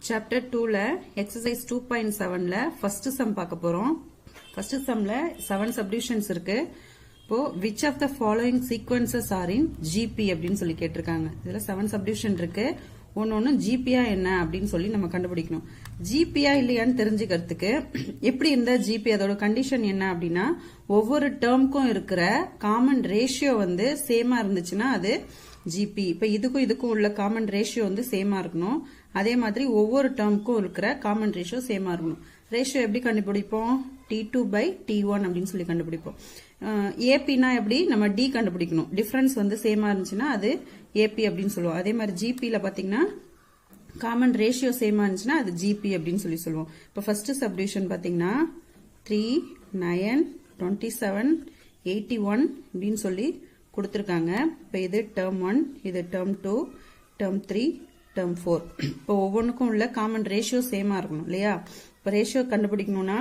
Chapter 2ல exercise 2.7ல first sum பார்க்க போறோம். First sumல 7 subdivisions இருக்கு. இப்போ which of the following sequences are in GP அப்படின்னு சொல்லி கேட்டிருக்காங்க. இதுல 7 subdivision இருக்கு. ஒன்னு GPயா என்ன அப்படின்னு சொல்லி நம்ம கண்டுபிடிக்கணும். GPயா இல்லையான்னு தெரிஞ்சுக்கிறதுக்கு எப்படி இந்த GP அதோட கண்டிஷன் என்ன அப்படின்னா ஒவ்வொரு டேர்முக்கும் இருக்கிற காமன் ரேஷியோ வந்து சேமா இருந்துச்சுன்னா அது GP. இப்ப இதுக்கும் உள்ள காமன் ரேஷியோ வந்து சேமா இருக்கணும். அதே மாதிரி ஒவ்வொரு டேர்முக்கும் இருக்கிற காமன் ரேஷியோ சேமா இருக்கணும். ரேஷியோ எப்படி கண்டுபிடிப்போம்? T2 by T1 அப்படின்னு சொல்லி கண்டுபிடிப்போம். ஏபினா எப்படி நம்ம D கண்டுபிடிக்கணும். டிஃபரன்ஸ் வந்து சேமா இருந்துச்சுன்னா அது ஏபி அப்படின்னு சொல்லுவோம். அதே மாதிரி ஜிபில பாத்தீங்கன்னா காமன் ரேஷியோ சேமா இருந்துச்சுன்னா அது ஜிபி அப்படின்னு சொல்லி சொல்லுவோம். இப்போ ஃபர்ஸ்ட் சப்டிவிஷன் பாத்தீங்கன்னா 3, 9, 27, 81 அப்படின்னு சொல்லி கொடுத்திருக்காங்க. இப்போ இது டேர்ம் 1, இது டேர்ம் 2, டேர்ம் 3, டேர்ம் 4. இப்போ ஒவ்வொன்றுக்கும் உள்ள காமன் ரேஷியோ சேமா இருக்கணும் இல்லையா? இப்போ ரேஷியோ கண்டுபிடிக்கணும்னா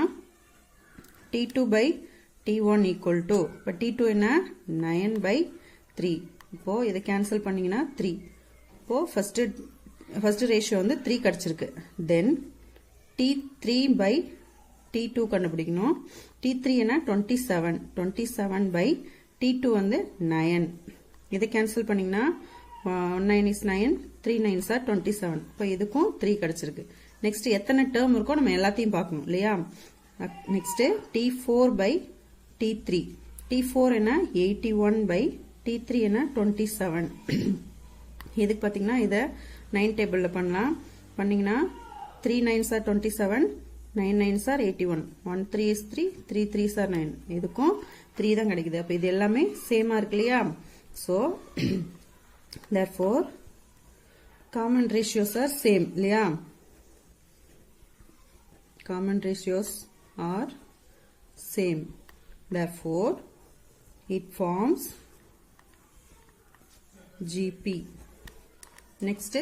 T2 by T1 equal to, இப்போ T2 என்ன 9 by 3. இப்போ இதை கேன்சல் பண்ணீங்கன்னா 3. இப்போ ஃபர்ஸ்ட் ரேஷியோ வந்து 3 கிடைச்சிருக்கு. தென் T3 by T2 கண்டுபிடிக்கணும். T3 என்ன 27. 27 by T2 வந்து 9. இதை கேன்சல் பண்ணீங்கன்னா 9 is 9, 3 9s are 27. இப்போ இதுக்கும் 3 கிடைச்சிருக்கு. நெக்ஸ்ட் எத்தனை டேர்ம் இருக்கோ நம்ம எல்லாத்தையும் பார்க்கணும் இல்லையா? Next T4 by T3. T4 என்ன 81 by T3 என்ன 27. இதுக்கு பாத்தீங்கன்னா இதை 9 டேபிள்ல பண்ணலாம். பண்ணீங்கன்னா 3 9s are 27, 9 9s are 81. 1 3 is 3, 3 3s are 9. இதுக்கும் 3 தான் கிடைக்குது. அப்ப இது எல்லாமே சேமா இருக்கு இல்லையா? So therefore common ratios are same இல்லையா? Common ratios are same. Therefore it forms GP. Next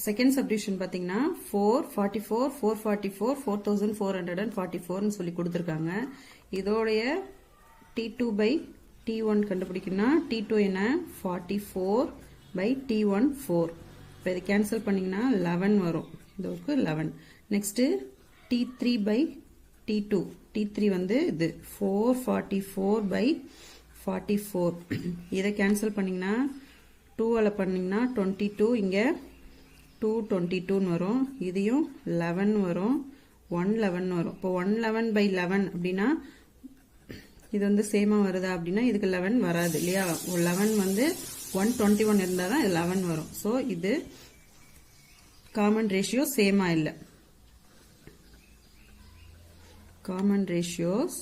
second subdivision பாத்தீங்கன்னா 4, 44, 444, 4444 ன்னு சொல்லி கொடுத்திருக்காங்க. இதோடைய T2 by T1 கண்டுபிடிக்கணும்னா T2 என்ன 44 by T1 4. இப்போ இதை கேன்சல் பண்ணீங்கன்னா 11 வரும். இதுக்கு 11. Next T3 by T2. T3 வந்து இது 444 by 44. இதை கேன்சல் பண்ணீங்கன்னா 2ஆல பண்ணீங்கன்னா 22, இங்க 222 வரும். இதையும் 11 வரும், 111 வரும். இப்போ 111 by 11 அப்படின்னா இது வந்து சேமா வருதா அப்படின்னா இதுக்கு 11 வராது இல்லையா? 11 வந்து 121 இருந்தா தான் 11 வரும். சோ இது காமன் ரேஷியோ சேமா இல்ல. Common ratios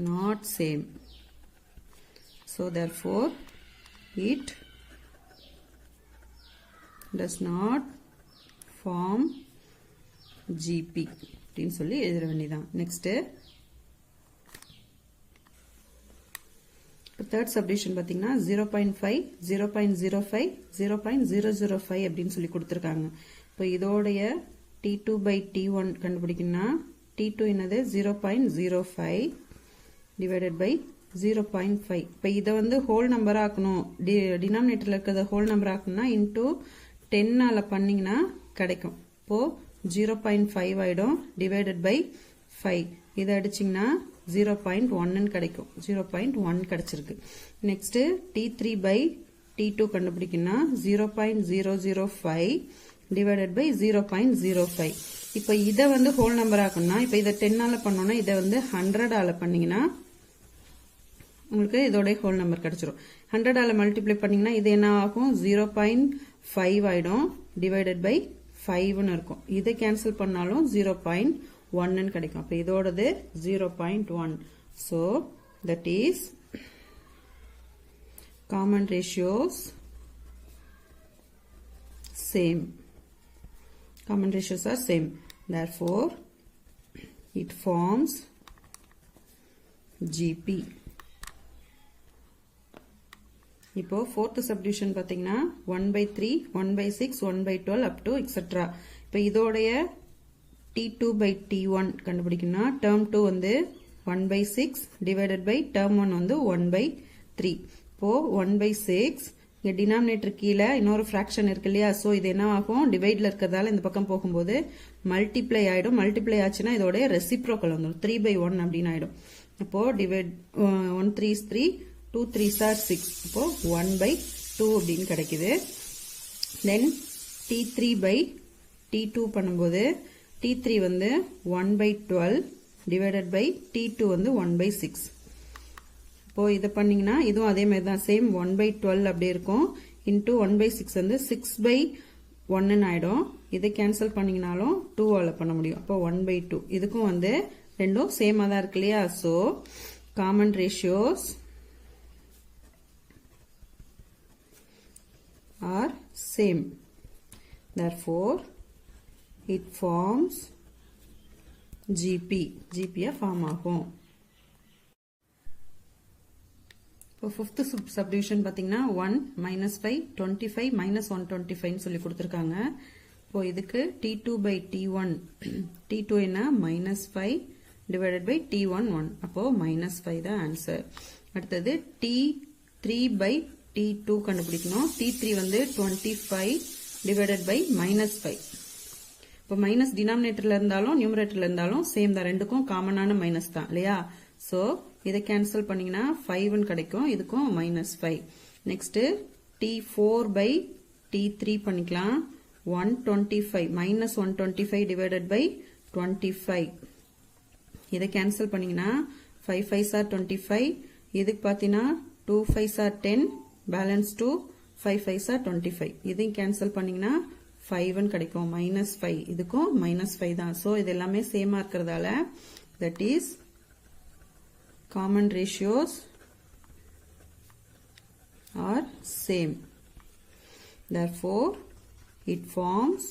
not same. So therefore it does not form GP அப்படின்னு சொல்லி எழுத வேண்டியதான். நெக்ஸ்ட் தேர்ட் சப்டிவிஷன் பாத்தீங்கன்னா 0.5, 0.05, 0.005 அப்படின்னு சொல்லி கொடுத்திருக்காங்க. இப்போ இதோடைய T2 by T1 கண்டுபிடிக்கணும்னா T2 என்னது 0.05 divided by 0.5. இப்போ இதை வந்து ஹோல் நம்பர் ஆக்கணும். டினாமினேட்டர்ல இருக்கிறத ஹோல் நம்பர் ஆக்கணும்னா இன்டூ 10ஆல பண்ணீங்கன்னா கிடைக்கும். இப்போ 0.5 ஆயிடும் divided by 5. இதை அடிச்சீங்கன்னா 0.1 கிடைக்கும். 0.1 கிடைச்சிருக்கு. நெக்ஸ்ட் T3 by T2 கண்டுபிடிக்கணும்னா 0.005 divided by 0.05. இப்போ இதை வந்து ஹோல் நம்பர் ஆக்கணும்னா இப்போ இதை 10ஆல பண்ணோம்னா இதை வந்து 100ஆல பண்ணீங்கன்னா உங்களுக்கு இதோட ஹோல் நம்பர் கிடைச்சிரும். 100ஆல மல்டிப்ளை பண்ணீங்கன்னா இது என்ன ஆகும் 0.5 ஆயிடும் divided by 5ன்னு இருக்கும். இதை கேன்சல் பண்ணாலும் 0.1 கிடைக்கும். அப்ப இதோடது 0.1. So that is common ratios same. Common ratios are same. Therefore it forms GP. இப்போ fourth subdivision பாத்தீங்கன்னா 1 by 3, 1 by 6, 1 by 12 up to etc. இப்போ இதோடைய T2 by T1 கண்டுபிடிக்கணும்னா term 2 வந்து 1 by 6 divided by term 1 வந்து 1 by 3. இப்போ 1 by 6 இங்க denominator கீழே இன்னொரு ஃபிராக்ஷன் இருக்கு இல்லையா, சோ இது என்ன ஆகும், டிவைட்ல இருக்கிறதால இந்த பக்கம் போகும்போது மல்டிப்ளை ஆயிடும். மல்டிப்ளை ஆச்சுன்னா இதோட ரெசிப்ரோக்கல் வந்துடும், 3/1 அப்படின்னு ஆயிடும். அப்போ டிவைட் 1 3 is 3, 2 3s are 6, அப்போ 1/2 அப்படின்னு கிடைக்குது. தென் T3/T2 பண்ணும்போது T3 வந்து 1/12 divided by T2 வந்து 1/6. இப்போ இதை பண்ணீங்கன்னா இதுவும் அதே மாதிரி தான், சேம் 1/12 அப்படி இருக்கும். இன்டூ 1/6 வந்து 6/1 ஆயிடும். இதை கேன்சல் பண்ணீங்கனாலும் 2ஆல பண்ண முடியும். அப்போ 1/2. இதுக்கும் வந்து ரெண்டும் சேமா தான் இருக்கு இல்லையா, so common ratios are same. Therefore, it forms GP. GP form ஆகும். இப்போ fifth subdivision பாத்தீங்கன்னா 1 minus 5 25 minus 125 சொல்லி கொடுத்திருக்காங்க. இப்போ இதுக்கு T2/T1 T2 என்ன minus 5 divided by T1 1, அப்போ minus 5 தான் ஆன்சர். அடுத்தது T3/T2 கண்டுபிடிக்கணும். T3 வந்து 25 divided by minus 5. இப்போ மைனஸ் டினாமினேட்டர்ல இருந்தாலும் நியூமரேட்டர்ல இருந்தாலும் சேம் தான், ரெண்டுக்கும் காமனான மைனஸ் தான் இல்லையா. சோ இதை கேன்சல் பண்ணீங்கன்னா 5 கிடைக்கும், இதுக்கும் -5. நெக்ஸ்ட் T4/T3 பண்ணிக்கலாம். 125 -125 divided by 25. இதை கேன்சல் பண்ணீங்கன்னா 5 5s are 25. இதுக்கு பார்த்தீங்கன்னா 2 5s are 10, balance 2, 5 5s are 25. இதையும் கேன்சல் பண்ணீங்கன்னா 5 கிடைக்கும், -5. இதுக்கும் -5 தான். சோ இது எல்லாமே சேமா இருக்கிறதால that is common ratios are same. Therefore, it forms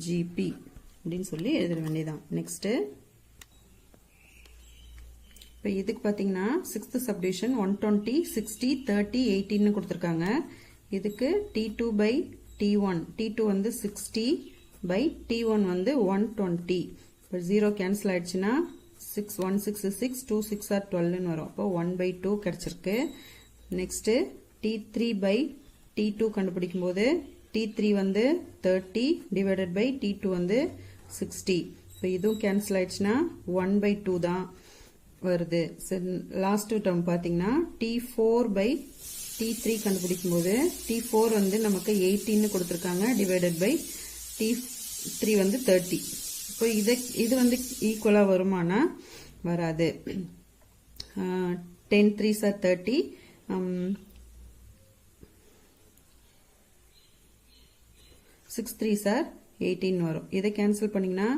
GP அப்படின்னு சொல்லி எழுத வேண்டியதான். நெக்ஸ்ட் இப்போ இதுக்கு பார்த்தீங்கன்னா 6th subdivision 120 60 30 18 கொடுத்திருக்காங்க. இதுக்கு T2/T1 T2 வந்து 60/T1 வந்து 120. இப்போ 0 கேன்சல் ஆயிடுச்சுன்னா 6 1 6 6 2 6 are 12 வரும். அப்போ 1/2 கிடைச்சிருக்கு. நெக்ஸ்ட் T3/T2 கண்டுபிடிக்கும் போது T3 வந்து 30 divided by T2 வந்து 60. இப்போ இதுவும் கேன்சல் ஆயிடுச்சுன்னா 1/2 தான் வருது. லாஸ்ட் டேர்ம் பாத்தீங்கன்னா T4/T3 கண்டுபிடிக்கும் போது T4 வந்து நமக்கு 18 கொடுத்திருக்காங்க, divided by T3 வந்து 30. இப்போ இது வந்து ஈக்குவலா வருமானா வராது. 10 3s are 30, 6 3s are 18 வரும். இதை கேன்சல் பண்ணீங்கன்னா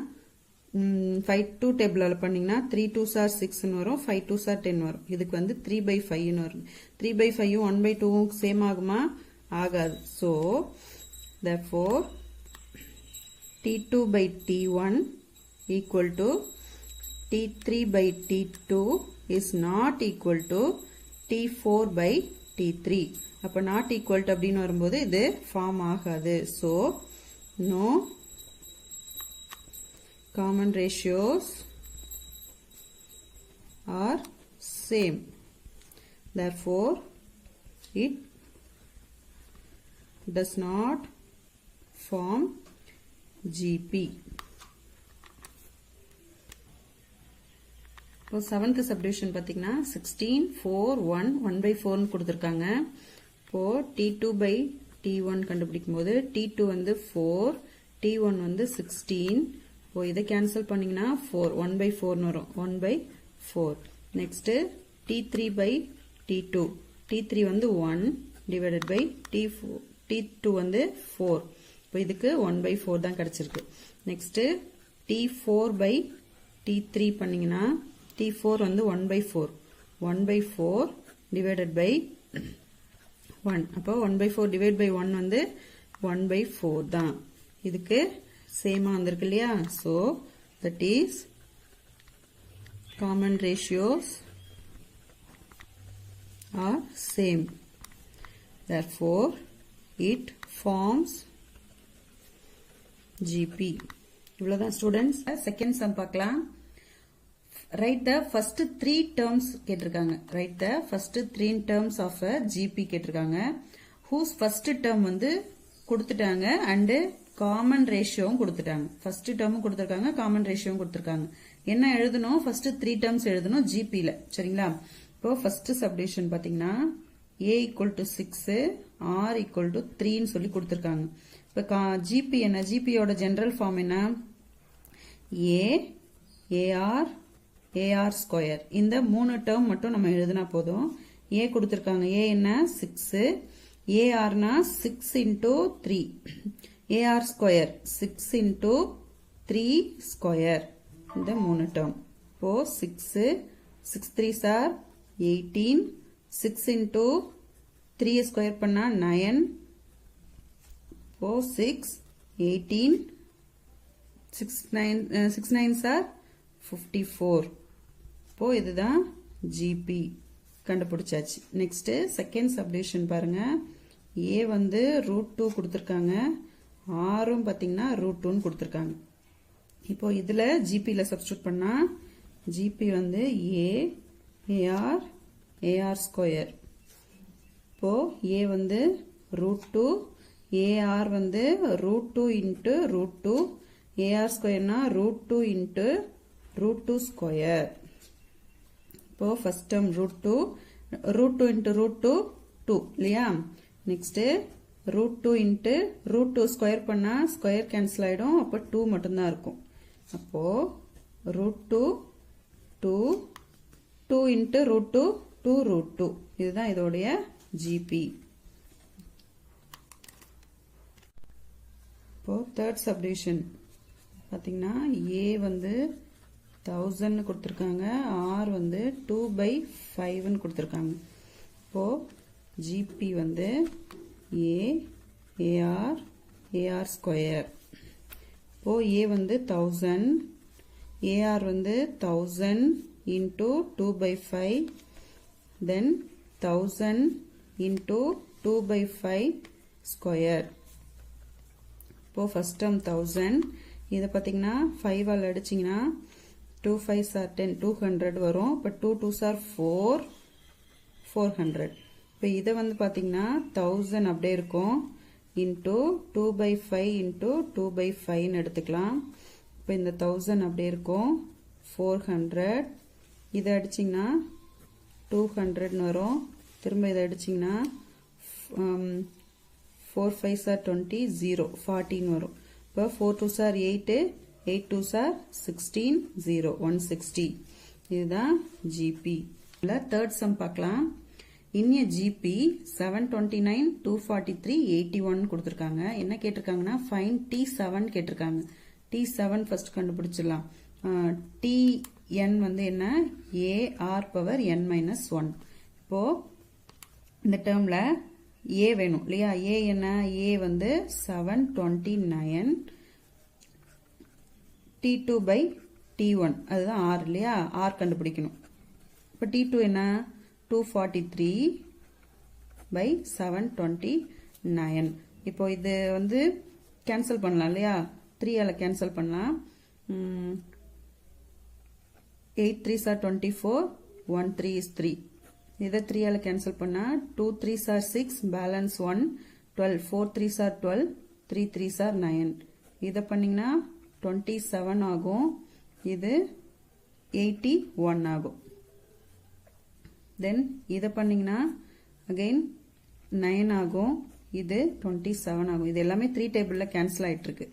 5 2 டேபிளால பண்ணீங்கன்னா 3 2s are 6 வரும், 5 2s are 10 வரும். இதுக்கு வந்து 3/5 வரும். 3/5 1/2 சேம் ஆகுமா, ஆகாது. So therefore T2/T1 equal to T3/T2 is not equal to T4/T3. அப்ப not equal to அப்படின்னு வரும்போது இது ஃபார்ம் ஆகாது. So no common ratios are same. Therefore, it does not form GP. இப்போ 7th subdivision பார்த்தீங்கன்னா 16 4 1 1/4 கொடுத்திருக்காங்க. இப்போ T2/T1 கண்டுபிடிக்கும் போது T2 வந்து 4, T1 வந்து 16. இப்போ இதை கேன்சல் பண்ணீங்கன்னா 4 1/4 வரும், 1/4. நெக்ஸ்ட் T3/T2 T3 வந்து 1 divided by T2 வந்து 4. இப்போ இதுக்கு 1/4 தான் கிடைச்சிருக்கு. நெக்ஸ்ட் T4/T3 பண்ணீங்கன்னா T4 வந்து 1/4 divided by 1. அப்போ 1/4 divided by 1 வந்து 1/4 தான். இதுக்கு சேமா வந்திருக்கு இல்லையா. So that is common ratios are same. Therefore, it forms GP. இவ்வளவுதான் ஸ்டூடெண்ட்ஸ். செகண்ட் சம் பார்க்கலாம். write the first 3 terms கேட்டிருக்காங்க. write the first 3 terms of a GP கேட்டிருக்காங்க. whose first term வந்து கொடுத்துட்டாங்க and common ratio கொடுத்துட்டாங்க. first term கொடுத்திருக்காங்க, common ratio கொடுத்திருக்காங்க. என்ன எழுதணும்? first 3 terms எழுதணும் GP ல. சரிங்களா? இப்போ first subdivision பாத்தீங்கன்னா a equal to 6, r equal to 3 ன்னு சொல்லி கொடுத்திருக்காங்க. இப்போ GP என்ன? GP யோட general form என்ன? a AR AR square. இந்த 3 டேர்ம் மட்டும் நம்ம எழுதினா போதும். A கொடுத்திருக்காங்க. A என்ன? 6. AR னா 6 into 3. AR square 6 into 3 square. இந்த 3 டேர்ம். இப்போ 6 6 3s are 18. 6 into 3 ஸ்கொயர் பண்ணா 9. இப்போ 6 18 6 9s are 54. இப்போ இதுதான் GP கண்டுபிடிச்சாச்சு. நெக்ஸ்ட் செகண்ட் சப்டிவிஷன் பாருங்க. A வந்து √2 கொடுத்திருக்காங்க, Rம் பாத்தீங்கன்னா √2 கொடுத்திருக்காங்க. இப்போ இதுல GP ல சப்ஸ்டிட்யூட் பண்ணா GP வந்து A AR AR ஸ்கொயர். இப்போ A வந்து √2, AR வந்து √2 into √2, AR ஸ்கொயர்னா √2 into √2 ஸ்கொயர். இப்போ ஃபர்ஸ்ட் டேர்ம் √2 into √2 2 இல்லையா? நெக்ஸ்ட் √2 into √2 ஸ்கொயர் பண்ணா ஸ்கொயர் கேன்சல் ஆயிடும். அப்போ 2 மட்டும்தான் இருக்கும். அப்போ √2 2 2 into √2 2 √2. இதுதான் இதோடைய GP. இப்போ தேர்ட் சப்டிவிஷன் பாத்தீங்கன்னா A வந்து 1000 கொடுத்திருக்காங்க, R வந்து 2/5 கொடுத்திருக்காங்க. இப்போ GP வந்து A AR AR ஸ்கொயர். இப்போ A வந்து 1000, AR வந்து 1000 into 2/5, then 1000 into 2/5 ஸ்கொயர். இப்போ ஃபர்ஸ்ட் டேர்ம் 1000. இதை பார்த்தீங்கன்னா 5 ஆல் அடிச்சிங்கன்னா 2 5s are 10 200 வரும். இப்போ 2 2s are 4 400. இப்போ இதை வந்து பார்த்தீங்கன்னா 1000 அப்படியே இருக்கும் into 2/5 into 2/5 எடுத்துக்கலாம். இப்போ இந்த 1000 அப்படியே இருக்கும் 400. இதை அடிச்சிங்கன்னா 200 வரும். திரும்ப இதை அடிச்சிங்கன்னா 4 5s are 20 0 14 வரும். இப்போ 4 2s are 8 8 2s are 16 0 160. இதுதான் GP. தேர்ட் சம் பார்க்கலாம். இன் a GP 729 243 81 கொடுத்திருக்காங்க. என்ன கேட்டிருக்காங்கன்னா ஃபைன் T7 கேட்டிருக்காங்க. T7 ஃபர்ஸ்ட் கண்டுபிடிச்சிடலாம். Tn வந்து என்ன? AR power n minus 1. இப்போ இந்த டேர்ம்ல A வேணும் இல்லையா? A என்ன? A வந்து 729 T2/T1 அதுதான் R இல்லையா? R கண்டுபிடிக்கணும். இப்போ T2 என்ன? 243/729. இப்போ இது வந்து கேன்சல் பண்ணலாம் இல்லையா? 3 ஆல கேன்சல் பண்ணலாம். 8 3s are 24 1 3 is 3. இதை 3 ஆல கேன்சல் பண்ணா 2 3s are 6 balance 1 12 4 3s are 12 3 3s are 9. இதை பண்ணீங்கன்னா 27 ஆகும். இது 81 ஆகும். தென் இதை பண்ணீங்கன்னா அகைன் 9 ஆகும். இது 27 ஆகும். இது எல்லாமே 3 டேபிள்ல கேன்சல் ஆயிட்டு இருக்கு.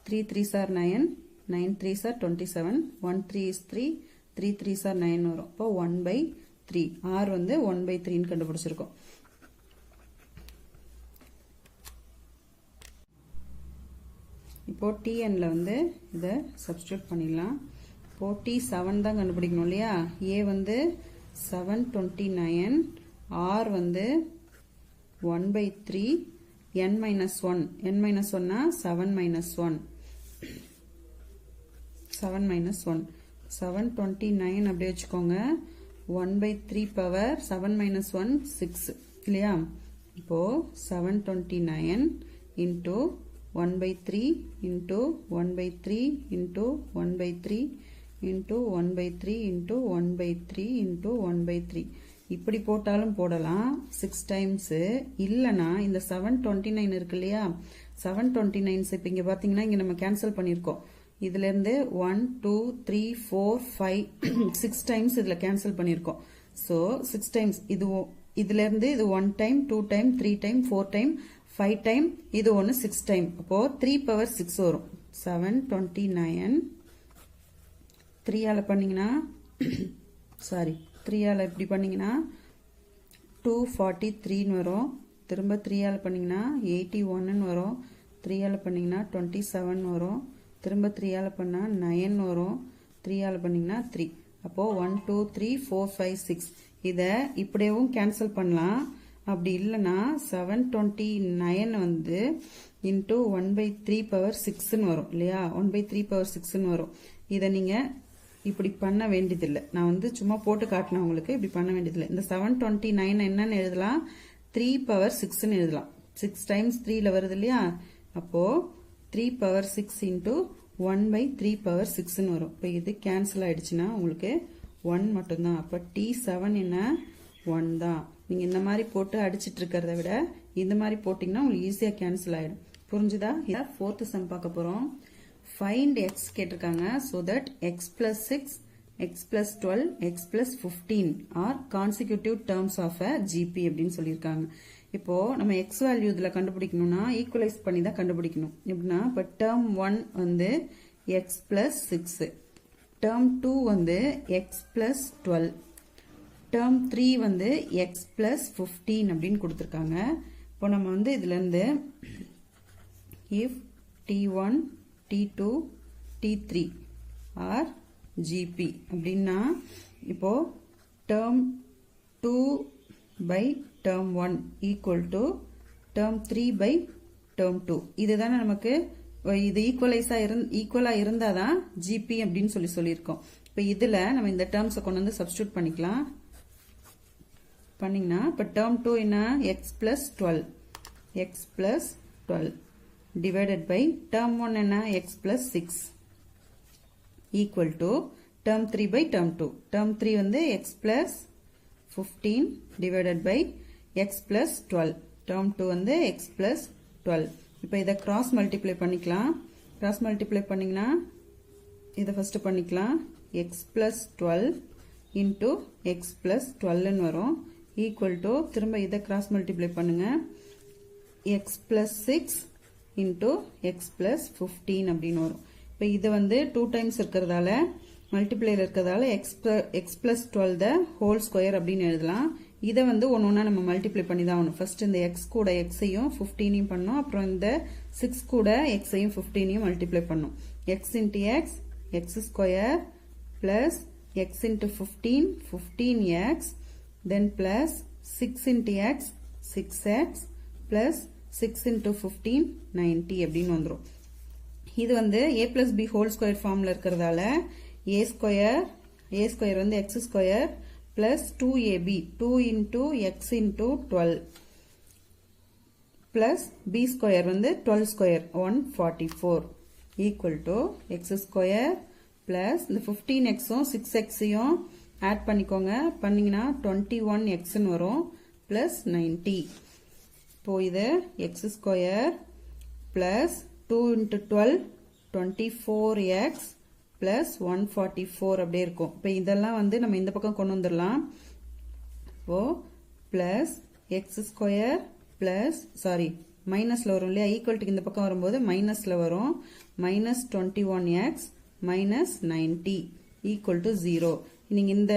3 3s are 9 9 3s are 27 1 3 is 3 3 3s are 9 வரும். இப்போ 1/3 R வந்து 1/3 கண்டுபிடிச்சிருக்கோம். இப்போ Tnல வந்து இதை சப்ஸ்டிட்யூட் பண்ணிடலாம். இப்போ T7 தான் கண்டுபிடிக்கணும் இல்லையா? A வந்து 729 R வந்து 1/3 n minus 1 n minus 1 னா 7 minus 1 7 minus 1 729 அப்படியே வச்சுக்கோங்க. 1/3 பவர் 7 minus 1 6 இல்லையா? இப்போ 729 into 1/3 into 1/3 into 1/3 into 1 by 3 into 1 by 3 into 1 by 3 இப்படி போட்டாலும் போடலாம் 6 times இல்லனா இந்த 729 இருக்கு இல்லையா 729 இப்ப இங்க பாத்தீங்கன்னா இங்க நம்ம கேன்சல் பண்ணிருக்கோம் இதுல இருந்து 1 2 3 4 5 6 times இதுல கேன்சல் பண்ணிருக்கோம் so 6 times இதுல இருந்து இது 1 time 2 time 3 time 4 time 5 time இது ஒன்னு 6 time அப்போ 3 power 6 வரும் 729 3 ஆல பண்ணீங்கனா சாரி 3 ஆல இப்படி பண்ணீங்கனா 243 ன்னு வரும் திரும்ப 3 ஆல பண்ணீங்கனா 81 ன்னு வரும் 3 ஆல பண்ணீங்கனா 27 ன்னு வரும் திரும்ப 3 ஆல பண்ணா 9 வரும் 3 ஆல பண்ணீங்கனா 3 அப்போ 1 2 3 4 5 6 இத இப்படியேவும் கேன்சல் பண்ணலாம் அப்படி இல்லனா 729 வந்து into 1 by 3 power 6 ன்னு வரும் இல்லையா 1 by 3 power 6 ன்னு வரும் இத நீங்க இப்படி பண்ண வேண்டியதில்லை நான் வந்து சும்மா போட்டு காட்டினேன் உங்களுக்கு இப்படி பண்ண வேண்டியதில்லை இந்த 729 என்னன்னு எழுதலாம் 3 power 6 ன்னு எழுதலாம் 6 times 3 ல வருது இல்லையா அப்போ 3 power 6 into 1 by 3 power 6 ன்னு வரும் இப்போ இது கேன்சல் ஆயிடுச்சுன்னா உங்களுக்கு 1 மட்டும்தான் அப்போ T7 என்ன 1 தான் நீங்க இந்த மாதிரி போட்டு அடிச்சிட்டு இருக்கிறத விட இந்த மாதிரி போட்டிங்கன்னா உங்களுக்கு ஈஸியா கேன்சல் ஆயிடும் புரிஞ்சுதா இத fourth sum பார்க்க போறோம் find x கேட்டிருக்காங்க so that x plus 6 x plus 12 x plus 15 are consecutive terms of a GP அப்படின்னு சொல்லியிருக்காங்க இப்போ நம்ம x வேல்யூ இதுல கண்டுபிடிக்கணும்னா ஈக்குவலைஸ் பண்ணி தான் கண்டுபிடிக்கணும் எப்படின்னா இப்போ term 1 வந்து x plus 6 term 2 வந்து x plus 12 term 3 வந்து x plus 15 அப்படின்னு கொடுத்திருக்காங்க இப்போ நம்ம வந்து இதுல இருந்து if t1 t2 t3 are GP அப்படின்னா இப்போ term 2 by term 1 equal to term 3 by term 2 இதுதானே நமக்கு இது ஈக்குவலா இருந்தாதான் GP அப்படின்னு சொல்லியிருக்கோம் இப்போ இதுல நம்ம இந்த டேர்ம்ஸை கொண்டு வந்து சப்ஸ்டிட்யூட் பண்ணிக்கலாம் பண்ணீங்கன்னா இப்போ term 2 என்ன x plus 12 x plus 12 divided by term 1 என்ன x plus 6 equal to term 3 by term 2 term 3 வந்து x plus 15 divided by x plus 12 term 2 வந்து x plus 12 இப்போ இதை cross multiply பண்ணிக்கலாம் cross multiply பண்ணீங்கன்னா இதை first பண்ணிக்கலாம் x plus 12 into x plus 12 ன்னு வரும் equal to திரும்ப இதை cross multiply பண்ணுங்க x plus 6 into x plus 15 அப்படின்னு வரும் இப்போ இது வந்து 2 times இருக்கிறதால மல்டிப்ளைல இருக்கிறதால x plus 12 the whole square அப்படின்னு எழுதலாம் இதை வந்து ஒன்னொன்னா நம்ம மல்டிப்ளை பண்ணி தான் ஆகணும் ஃபர்ஸ்ட் இந்த x கூட x ஐயும் 15 பண்ணோம் அப்புறம் இந்த 6 கூட x ஐயும் 15 மல்டிப்ளை பண்ணோம் x into x x square plus x into 15 15x then plus 6 into x 6x plus 6 into 15 90 அப்படின்னு வந்துரும் இது வந்து a plus b whole square formல இருக்கிறதால a square வந்து x square plus 2ab 2 into x into 12 plus b square வந்து 12 square 144 equal to x square plus இந்த 15x உம் 6x யும் add பண்ணிக்கோங்க பண்ணீங்கன்னா 21x ன்னு வரும் plus 90 இப்போ இது x square plus 2 into 12 24x plus 144 அப்படியே இருக்கும் இப்போ இதெல்லாம் வந்து நம்ம இந்த பக்கம் கொண்டு வந்துடலாம் இப்போ plus x square plus sorry மைனஸ்ல வரும் இல்லையா ஈக்குவல் இந்த பக்கம் வரும்போது மைனஸ்ல வரும் minus 21x minus 90 equal to 0 நீங்க இந்த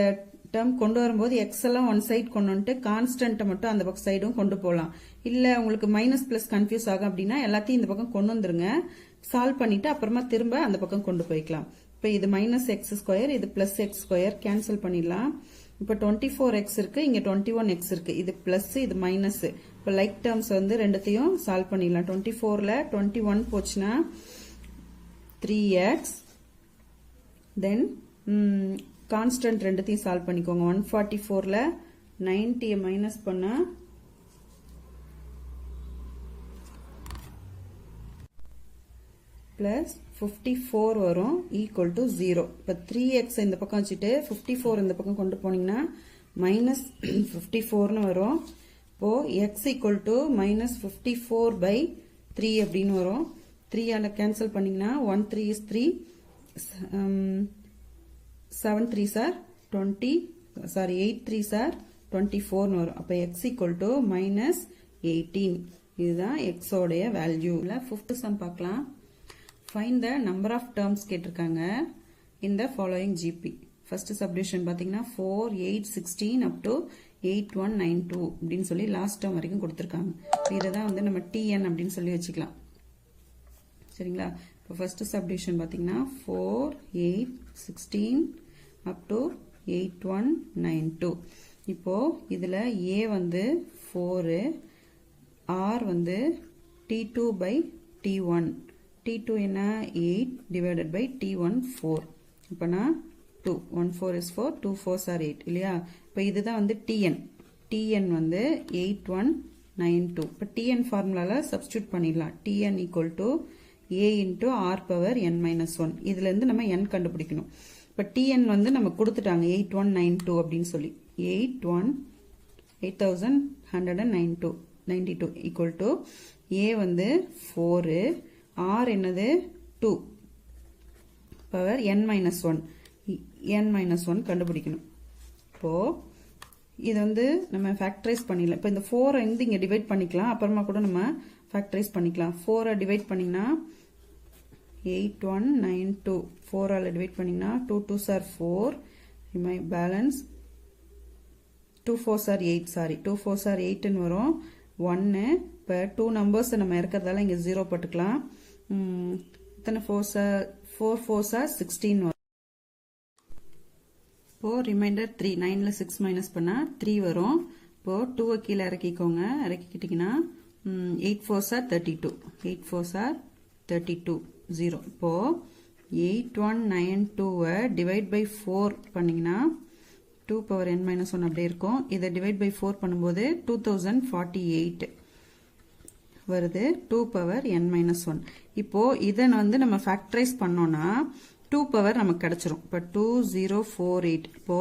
டேர்ம் கொண்டு வரும்போது x எல்லாம் ஒன் சைடு கொண்டு வந்துட்டு கான்ஸ்டன்ட் மட்டும் அந்த பக்கம் சைடும் கொண்டு போகலாம் இல்ல உங்களுக்கு மைனஸ் பிளஸ் கன்ஃபியூஸ் ஆகும் அப்படின்னா எல்லாத்தையும் இந்த பக்கம் கொண்டு வந்துருங்க சால்வ் பண்ணிட்டு அப்புறமா திரும்ப அந்த பக்கம் கொண்டு போய்க்கலாம் இப்போ இது மைனஸ் எக்ஸ் ஸ்கொயர் இது பிளஸ் எக்ஸ் ஸ்கொயர் கேன்சல் பண்ணிடலாம் இப்போ 24x இருக்கு இங்க 21x இருக்கு இது பிளஸ் இது மைனஸ் இப்போ லைக் டேர்ம்ஸ் வந்து ரெண்டுத்தையும் சால்வ் பண்ணிடலாம் 24ல 21 போச்சுன்னா 3x தென் கான்ஸ்டன்ட் ரெண்டுத்தையும் சால்வ் பண்ணிக்கோங்க 144ல 90 மைனஸ் பண்ணா பிளஸ் 54 வரும் ஈக்குவல் டு 0. இப்போ 3x இந்த பக்கம் வச்சுட்டு 54 இந்த பக்கம் கொண்டு போனீங்கன்னா மைனஸ் 54னு வரும். இப்போ x ஈக்குவல் டு மைனஸ் 54/3 அப்படின்னு வரும். 3ஆல கேன்சல் பண்ணீங்கன்னா 1 3 is 3, 7 3s are 20, sorry 8 3s are 24 வரும். அப்ப x equal to minus 18. இதுதான் x உடைய வேல்யூ. ஃபிஃப்த் சம் பார்க்கலாம். Find the number of terms கேட்டிருக்காங்க in the following GP. First subdivision பார்த்தீங்கன்னா 4, 8, 16 up to 8, 1, 9, 2 அப்படின்னு சொல்லி லாஸ்ட் டேர்ம் வரைக்கும் கொடுத்திருக்காங்க. இதைதான் வந்து நம்ம TN அப்படின்னு சொல்லி வச்சுக்கலாம். சரிங்களா? இப்போ ஃபர்ஸ்ட் சப்டிவிஷன் பார்த்தீங்கன்னா 4, 8, 16 up to 8, 1, 9, 2. இப்போ இதுல A வந்து 4, R வந்து T2 by T1. T2 என்ன 8 divided by T1 4. இப்பனா 2. 1 4 is 4. 2 4s are 8. இல்லையா? இப்போ இதுதான் வந்து TN. TN வந்து 8 1 9 2. இப்போ TN ஃபார்முலால சப்ஸ்டிட்யூட் பண்ணிடலாம். TN equal to A into R power n minus 1. இதுல இருந்து நம்ம n கண்டுபிடிக்கணும். இப்போ TN வந்து நம்ம கொடுத்துட்டாங்க 8192 அப்படின்னு சொல்லி. 8192 equal to A வந்து 4, R என்னது 2 power n minus 1. n minus 1 கண்டுபிடிக்கணும். இப்போ இது வந்து நம்ம ஃபேக்டரைஸ் பண்ணிடலாம். இப்போ இந்த 4 வந்து இங்க டிவைட் பண்ணிக்கலாம். அப்புறமா கூட நம்ம ஃபேக்டரைஸ் பண்ணிக்கலாம். 4 டிவைட் பண்ணீங்கன்னா 8192 4 ஆல டிவைட் பண்ணீங்கன்னா 2 2s are 4, my balance 2 4s are 8, sorry 2 4s are 8 ன்னு வரும். 1 இப்போ 2 நம்பர்ஸ் நம்ம இருக்கிறதால இங்க 0 போட்டுக்கலாம். இத்தனை 4 4s are 16 வரும். இப்போ ரிமைண்டர் 3 9ல 6 மைனஸ் பண்ணா 3 வரும். இப்போ 2 கீழே இறக்கிக்கோங்க. இறக்கிக்கிட்டீங்கன்னா 8 4s are 32. 8 4s are 32 0. இப்போ 8192 டிவைட் பை 4 பண்ணீங்கன்னா 2 power n minus 1 அப்படியே இருக்கும். இதை டிவைட் பை 4 பண்ணும்போது 2048 வருது. 2 power n minus 1. இப்போ இதை வந்து நம்ம ஃபேக்டரைஸ் பண்ணோம்னா 2 power நமக்கு கிடைச்சிரும். இப்போ 2048. இப்போ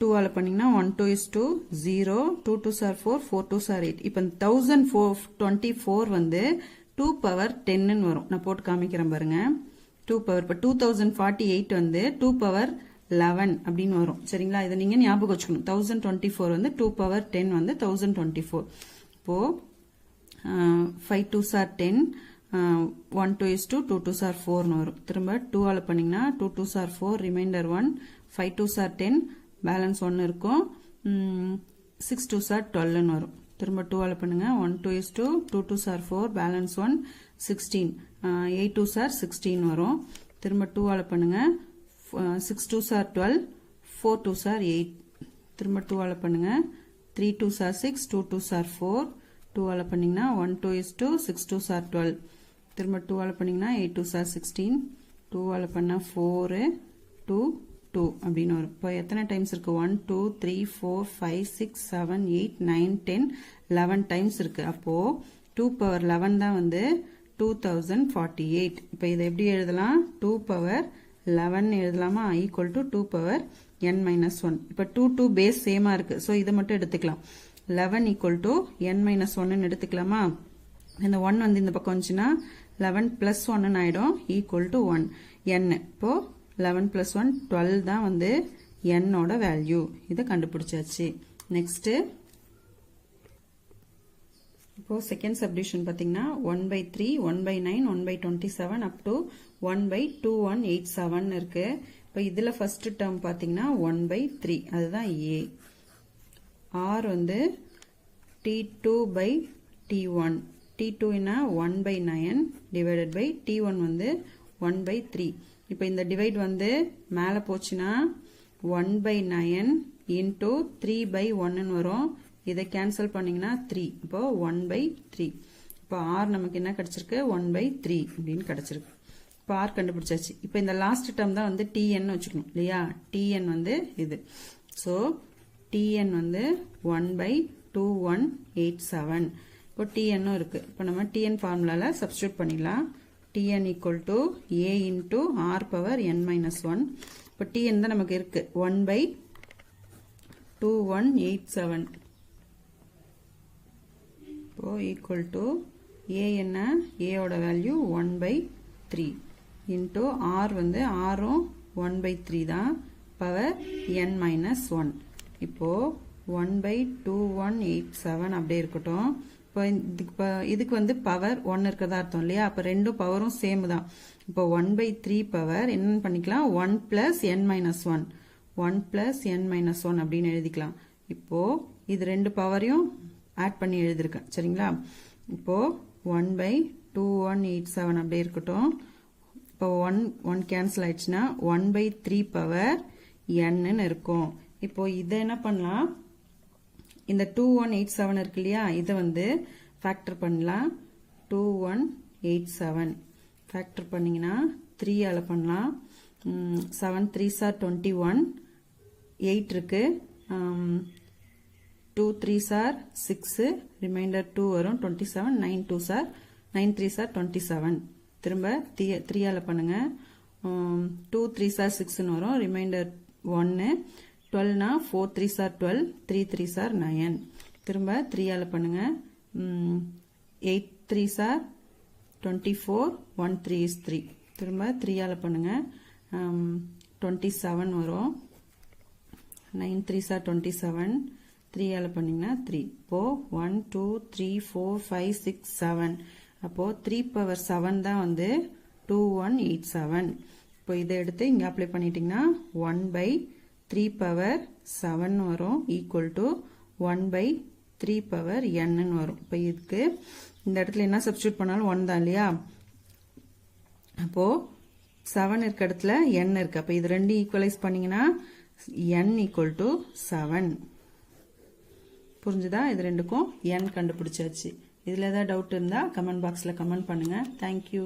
2 ஆல பண்ணீங்கன்னா 1 2 is 2 0, 2 2s are 4, 4 2s are 8. இப்போ 1024 வந்து 2 power 10 ன்னு வரும். நான் போட்டு காமிக்கிறேன் பாருங்க. 2 power இப்போ 2048 வந்து 2 power 11 அப்படின்னு வரும். சரிங்களா? இதை நீங்க ஞாபகம் வச்சுக்கணும். 1024 வந்து 2 power 10 வந்து 1024. இப்போ 5 2s are 10, 1 2 is 2, 2 2s are 4 ன்னு வரும். திரும்ப 2 ஆல பண்ணீங்கன்னா 2 2s are 4, reminder 1, 5 2s are 10, balance 1 இருக்கும். 6 2s are 12 ன்னு வரும். திரும்ப 2 ஆல பண்ணுங்க. 1 2 is 2, 2 2s are 4, balance 1, 16, 8 2s are 16 வரும். திரும்ப 2 ஆல பண்ணுங்க. 6 2s are 12, 4 2s are 8. திரும்ப 2 ஆல பண்ணுங்க. 3 2s are 6, 2 2s are 4. 2 ஆல பண்ணீங்கன்னா 1 2 is 2, 6 2s are 12. திரும்ப 2 ஆல பண்ணீங்கன்னா 8 2s are 16. 2 ஆல பண்ணா 4 2 2 அப்படின்னு வரும். இப்போ எத்தனை டைம்ஸ் இருக்கு? 1 2 3 4 5 6 7 8 9 10 11 டைம்ஸ் இருக்கு. அப்போ 2 power 11 தான் வந்து 2048. இப்போ இதை எப்படி எழுதலாம்? 2 power 11 எழுதலாமா? Equal to 2 power n minus 1. இப்போ 2 2 பேஸ் சேமா இருக்கு. ஸோ இதை மட்டும் எடுத்துக்கலாம். 11 ஈக்குவல் டு n minus 1 எடுத்துக்கலாமா? இந்த 1 வந்து இந்த பக்கம் வந்துச்சுன்னா 11 பிளஸ் 1 ஆயிடும். Equal to 1 n. இப்போ 11 plus 1 12 தான் வந்து n ஓட வேல்யூ. இதை கண்டுபிடிச்சாச்சு. நெக்ஸ்ட் இப்போ செகண்ட் சப்டிவிஷன் பாத்தீங்கன்னா 1/3, 1/9, 1/27 up to 1/2187 இருக்கு. இப்போ இதுல ஃபர்ஸ்ட் டேர்ம் பாத்தீங்கன்னா 1/3 அதுதான் A. R வந்து T2 by T1. T2 என்ன 1/9 divided by T1 வந்து 1/3. இப்போ இந்த டிவைட் வந்து மேல போச்சுன்னா 1/9 into 3/1 வரும். இதை கேன்சல் பண்ணீங்கன்னா 3. இப்போ 1/3. இப்போ R நமக்கு என்ன கிடைச்சிருக்கு? 1/3 அப்படின்னு கிடைச்சிருக்கு. இப்போ R கண்டுபிடிச்சாச்சு. இப்போ இந்த லாஸ்ட் டேர்ம் தான் வந்து TN வச்சுக்கணும் இல்லையா? TN வந்து இது. ஸோ TN வந்து 1/2187. இப்போ TN இருக்கு. இப்போ நம்ம TN ஃபார்முலால சப்ஸ்டிட்யூட் பண்ணிடலாம். tn equal to a into r power n minus 1. இப்போ tn தான் நமக்கு இருக்கு 1 by 2187. இப்போ equal to a என்ன a ஓட வேல்யூ 1 by 3 into r வந்து r 1 by 3 தான் பவர் n minus 1. இப்போ 1 by 2187 அப்படியே இருக்கட்டும். இப்போ இதுக்கு வந்து பவர் 1 இருக்கதா அர்த்தம் இல்லையா? அப்ப ரெண்டும் பவரும் சேம் தான். இப்போ 1 by 3 பவர் என்னன்னு பண்ணிக்கலாம் 1 plus n minus 1 1 plus n minus 1 அப்படின்னு எழுதிக்கலாம். இப்போ இது ரெண்டு பவரையும் ஆட் பண்ணி எழுதிருக்கேன் சரிங்களா? இப்போ 1 by 2187 அப்படியே இருக்கட்டும். இப்போ 1 கேன்சல் ஆயிடுச்சுன்னா 1 by 3 பவர் n இருக்கும். இப்போ இதை என்ன பண்ணலாம், இந்த 2187 இருக்கு இல்லையா, இதை வந்து ஃபேக்டர் பண்ணலாம். 2187 ஃபேக்டர் பண்ணீங்கன்னா 3 ஆல பண்ணலாம். 7 3s are 21, 8 இருக்கு, 2 3s are 6, ரிமைண்டர் 2 வரும் 27, 9 2s are 9 3s are 27. திரும்ப 3 ஆல பண்ணுங்க. 2 3s are 6 வரும், ரிமைண்டர் 1, 12 னா 4 3s are 12, 3 3s are 9. திரும்ப 3 ஆல பண்ணுங்க. 8 3s are 24, 1 3 is 3. திரும்ப 3 ஆல பண்ணுங்க. 27 வரும். 9 3s are 27, 3 ஆல பண்ணீங்கன்னா 3. இப்போ 1 2 3 4 5 6 7. அப்போ 3 power 7 தான் வந்து 2187. இப்போ இதை எடுத்து இங்க அப்ளை பண்ணிட்டீங்கன்னா 1 by 3 power 7 வரும் equal to 1 by 3 power n வரும். இப்போ இதுக்கு இந்த இடத்துல என்ன சப்ஸ்டிட்யூட் பண்ணாலும் 1 தான் இல்லையா? அப்போ 7 இருக்க இடத்துல n இருக்கு. அப்போ இது ரெண்டு ஈக்குவலைஸ் பண்ணீங்கன்னா n equal to 7. புரிஞ்சுதா? இது ரெண்டுக்கும் n கண்டுபிடிச்சாச்சு. இதுல ஏதாவது டவுட் இருந்தா கமெண்ட் பாக்ஸ்ல கமெண்ட் பண்ணுங்க. தேங்க்யூ.